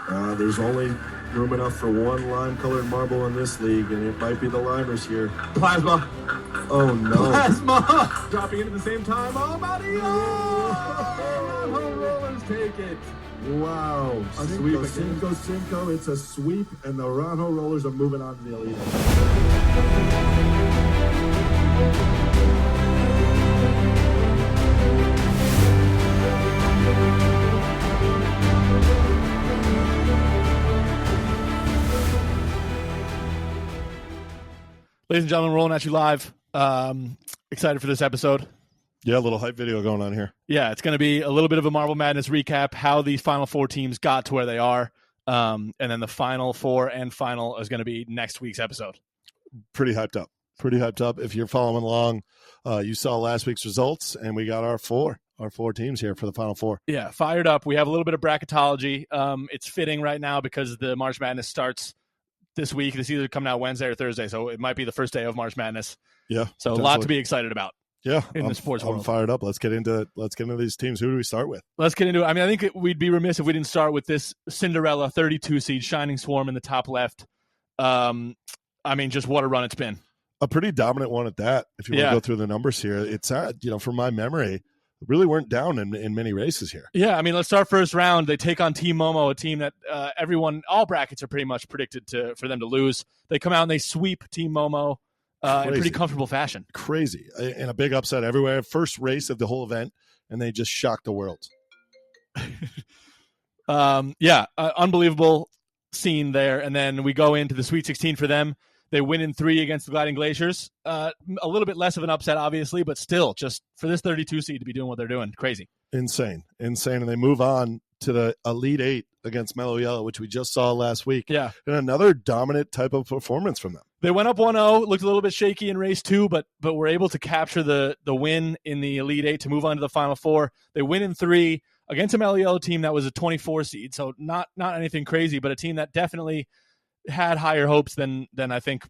There's only room enough for one lime-colored marble in this league, and it might be the limers here. Plasma. Oh, no. Plasma! Dropping in at the same time. Oh, buddy! Oh! The rollers take it. Wow. A sweep again. Cinco. It's a sweep, and the Ronho Rollers are moving on to the Elite Ladies and gentlemen, rolling at you live. Excited for this episode. Yeah, a little hype video going on here. Yeah, it's going to be a little bit of a Marble Madness recap, how these Final Four teams got to where they are, and then the Final Four and final is going to be next week's episode. Pretty hyped up. If you're following along, you saw last week's results, and we got our four teams here for the Final Four. Yeah, fired up. We have a little bit of bracketology. It's fitting right now because the March Madness starts this week. It's either coming out Wednesday or Thursday, so it might be the first day of March Madness. Yeah, so definitely. A lot to be excited about. Yeah, in the sports world. I'm fired up. Let's get into these teams. Who do we start with? Let's get into it. I mean, I think we'd be remiss if we didn't start with this Cinderella 32 seed Shining Swarm in the top left. I mean, just what a run it's been. A pretty dominant one at that. If you want to go through the numbers here, it's from my memory, really weren't down in many races here. Yeah, I mean, let's start first round. They take on Team Momo, a team that all brackets are pretty much predicted for them to lose. They come out and they sweep Team Momo. In pretty comfortable fashion. Crazy. And a big upset everywhere. First race of the whole event, and they just shocked the world. Unbelievable scene there. And then we go into the Sweet 16 for them. They win in 3 against the Gliding Glaciers. A little bit less of an upset, obviously, but still, just for this 32 seed to be doing what they're doing, crazy. Insane. And they move on to the Elite 8 against Mellow Yellow, which we just saw last week. Yeah. And another dominant type of performance from them. They went up 1-0, looked a little bit shaky in race 2, but were able to capture the win in the Elite 8 to move on to the Final Four. They win in 3 against a Mellow Yellow team that was a 24 seed, so not anything crazy, but a team that definitely had higher hopes than I think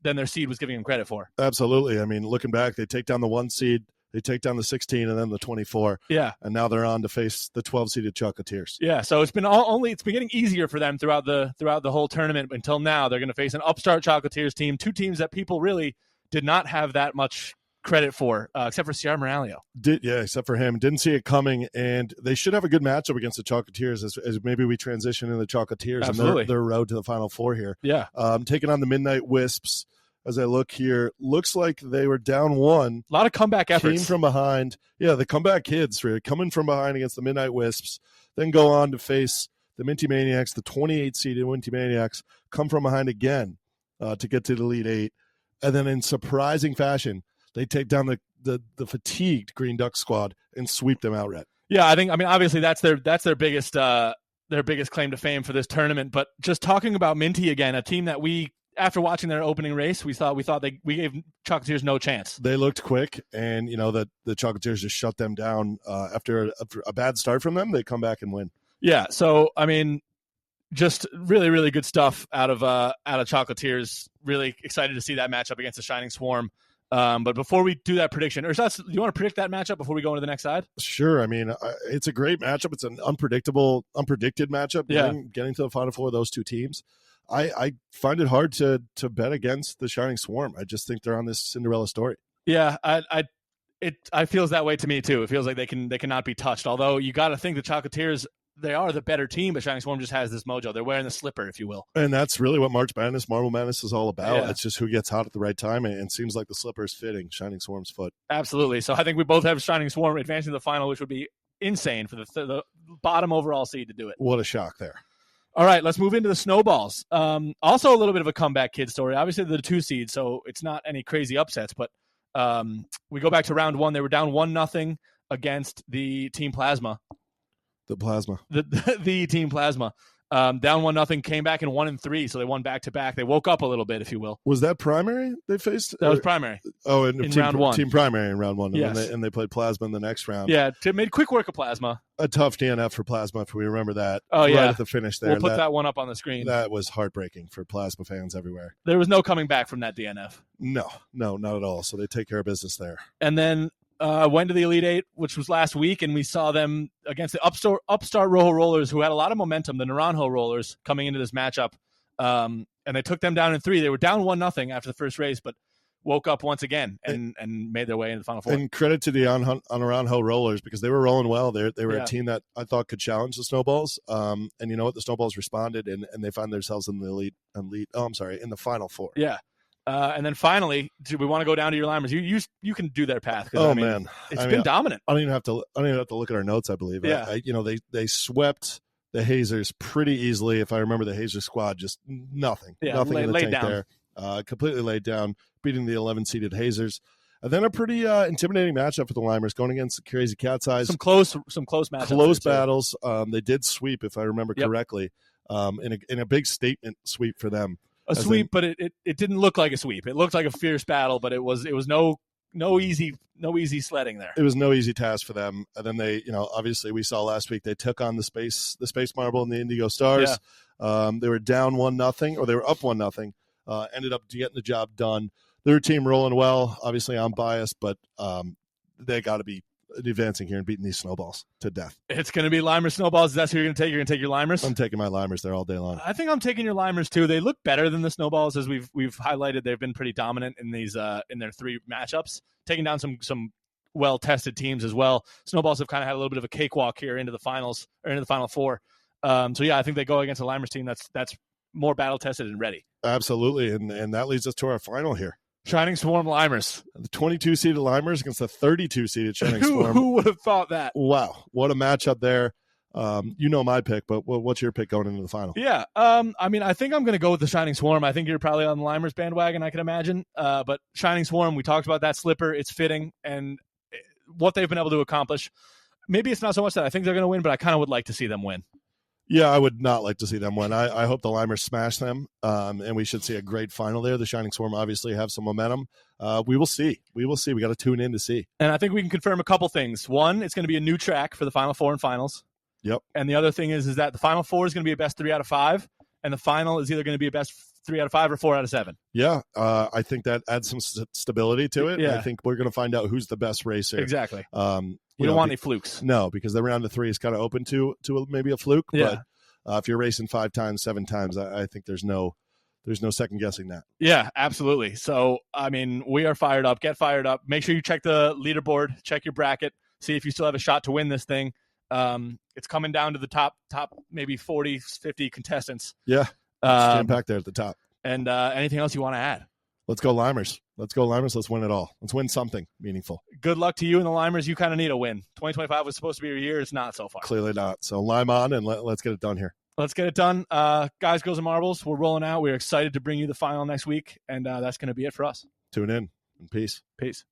than their seed was giving them credit for. Absolutely. I mean, looking back, they take down the 1 seed, they take down the 16 and then the 24. Yeah. And now they're on to face the 12-seeded Chocolatiers. Yeah. So it's been it's been getting easier for them throughout the whole tournament until now. They're going to face an upstart Chocolatiers team, 2 teams that people really did not have that much credit for, except for Sierra Moralio. Except for him. Didn't see it coming, and they should have a good matchup against the Chocolatiers as maybe we transition into the Chocolatiers. Absolutely. And their road to the Final Four here. Yeah. Taking on the Midnight Wisps. As I look here, looks like they were down 1. A lot of comeback efforts. Came from behind. Yeah, the comeback kids coming from behind against the Midnight Wisps, then go on to face the Minty Maniacs, the 28-seeded Minty Maniacs, come from behind again to get to the Elite 8. And then in surprising fashion, they take down the fatigued Green Duck squad and sweep them outright. Yeah, I mean, obviously that's their biggest claim to fame for this tournament. But just talking about Minty again, a team that after watching their opening race, we thought we gave Chocolatiers no chance. They looked quick, and the Chocolatiers just shut them down after a bad start from them. They come back and win. Yeah, so I mean, just really, really good stuff out of Chocolatiers. Really excited to see that matchup against the Shining Swarm. But before we do that prediction, do you want to predict that matchup before we go into the next side? Sure. I mean, it's a great matchup. It's an unpredicted matchup. Getting to the Final Four of those 2 teams. I find it hard to bet against the Shining Swarm. I just think they're on this Cinderella story. Yeah, it feels that way to me too. It feels like they cannot be touched. Although you got to think the Chocolatiers, they are the better team, but Shining Swarm just has this mojo. They're wearing the slipper, if you will. And that's really what Marble Madness is all about. Yeah. It's just who gets hot at the right time, and it seems like the slipper is fitting Shining Swarm's foot. Absolutely. So I think we both have Shining Swarm advancing to the final, which would be insane for the bottom overall seed to do it. What a shock there. All right, let's move into the snowballs. Also a little bit of a comeback kid story. Obviously, they're the 2 seed, so it's not any crazy upsets. But we go back to round 1. They were down 1-0 against the Team Plasma. The Plasma. The Team Plasma. Down 1-0, came back and won in 3, so they won back-to-back. They woke up a little bit, if you will. Was that primary they faced? That was primary. Oh, in round 1. Team primary in round 1. Yes. And they played Plasma in the next round. Yeah, made quick work of Plasma. A tough DNF for Plasma, if we remember that. Oh, yeah. Right at the finish there. We'll put that one up on the screen. That was heartbreaking for Plasma fans everywhere. There was no coming back from that DNF. No, not at all. So they take care of business there. And then went to the Elite Eight, which was last week, and we saw them against the upstart Rojo Rollers, who had a lot of momentum, the Naranjo Rollers, coming into this matchup. And they took them down in 3. They were down 1-0 after the first race, but woke up once again and made their way into the Final Four. And credit to the Naranjo Rollers, because they were rolling well. They were a team that I thought could challenge the Snowballs. And you know what? The Snowballs responded, and they found themselves in the in the Final Four. Yeah. And then finally, do we want to go down to your Limers? You can do their path. Man, it's been dominant. I don't even have to look at our notes. I believe. Yeah. They swept the Hazers pretty easily. If I remember, the Hazer squad just nothing in the tank down there. Completely laid down, beating the 11-seeded Hazers. And then a pretty intimidating matchup for the Limers, going against Crazy Cat's Eyes. Some close matchups. Close battles. They did sweep, if I remember correctly, in a big statement sweep for them. A sweep, but it didn't look like a sweep. It looked like a fierce battle, but it was no easy sledding there. It was no easy task for them. And then they, obviously we saw last week they took on the Space Marble and the Indigo Stars. Yeah. They were down 1-0, or they were up 1-0. Ended up getting the job done. Their team rolling well. Obviously, I'm biased, but they got to be advancing here and beating these Snowballs to death. It's going to be Limers Snowballs. That's who you're going to take. You're going to take your Limers? I'm taking my Limers there all day long. I think I'm taking your Limers too. They look better than the Snowballs, as we've highlighted. They've been pretty dominant in these in their 3 matchups, taking down some well-tested teams as well. Snowballs have kind of had a little bit of a cakewalk here into the finals, or into the Final Four. So yeah, I think they go against a Limers team that's more battle-tested and ready. Absolutely, and that leads us to our final here. Shining Swarm Limers. The 22-seeded Limers against the 32-seeded Shining Swarm. Who would have thought that? Wow, what a matchup there. My pick, but what's your pick going into the final? Yeah, I think I'm going to go with the Shining Swarm. I think you're probably on the Limers bandwagon, I can imagine. But Shining Swarm, we talked about that slipper. It's fitting, and what they've been able to accomplish. Maybe it's not so much that I think they're going to win, but I kind of would like to see them win. Yeah, I would not like to see them win. I hope the Limers smash them, and we should see a great final there. The Shining Swarm obviously have some momentum. We will see. We got to tune in to see. And I think we can confirm a couple things. One, it's going to be a new track for the Final Four and Finals. Yep. And the other thing is that the Final Four is going to be a best 3 out of 5, and the final is either going to be a best 3 out of 5 or 4 out of 7. Yeah, I think that adds some stability to it. Yeah. I think we're going to find out who's the best racer. Exactly. We don't want any flukes. No, because the round of 3 is kind of open to maybe a fluke. Yeah. But if you're racing 5 times, 7 times, I think there's no second guessing that. Yeah, absolutely. So, we are fired up. Get fired up. Make sure you check the leaderboard, check your bracket, see if you still have a shot to win this thing. It's coming down to the top maybe 40, 50 contestants. Yeah, jam-packed there at the top. And anything else you want to add? Let's go Limers. Let's win it all. Let's win something meaningful. Good luck to you and the Limers. You kind of need a win. 2025 was supposed to be your year. It's not so far. Clearly not. So lime on, and let's get it done here. Let's get it done. Guys, girls, and marbles, we're rolling out. We're excited to bring you the final next week, and that's going to be it for us. Tune in, and peace. Peace.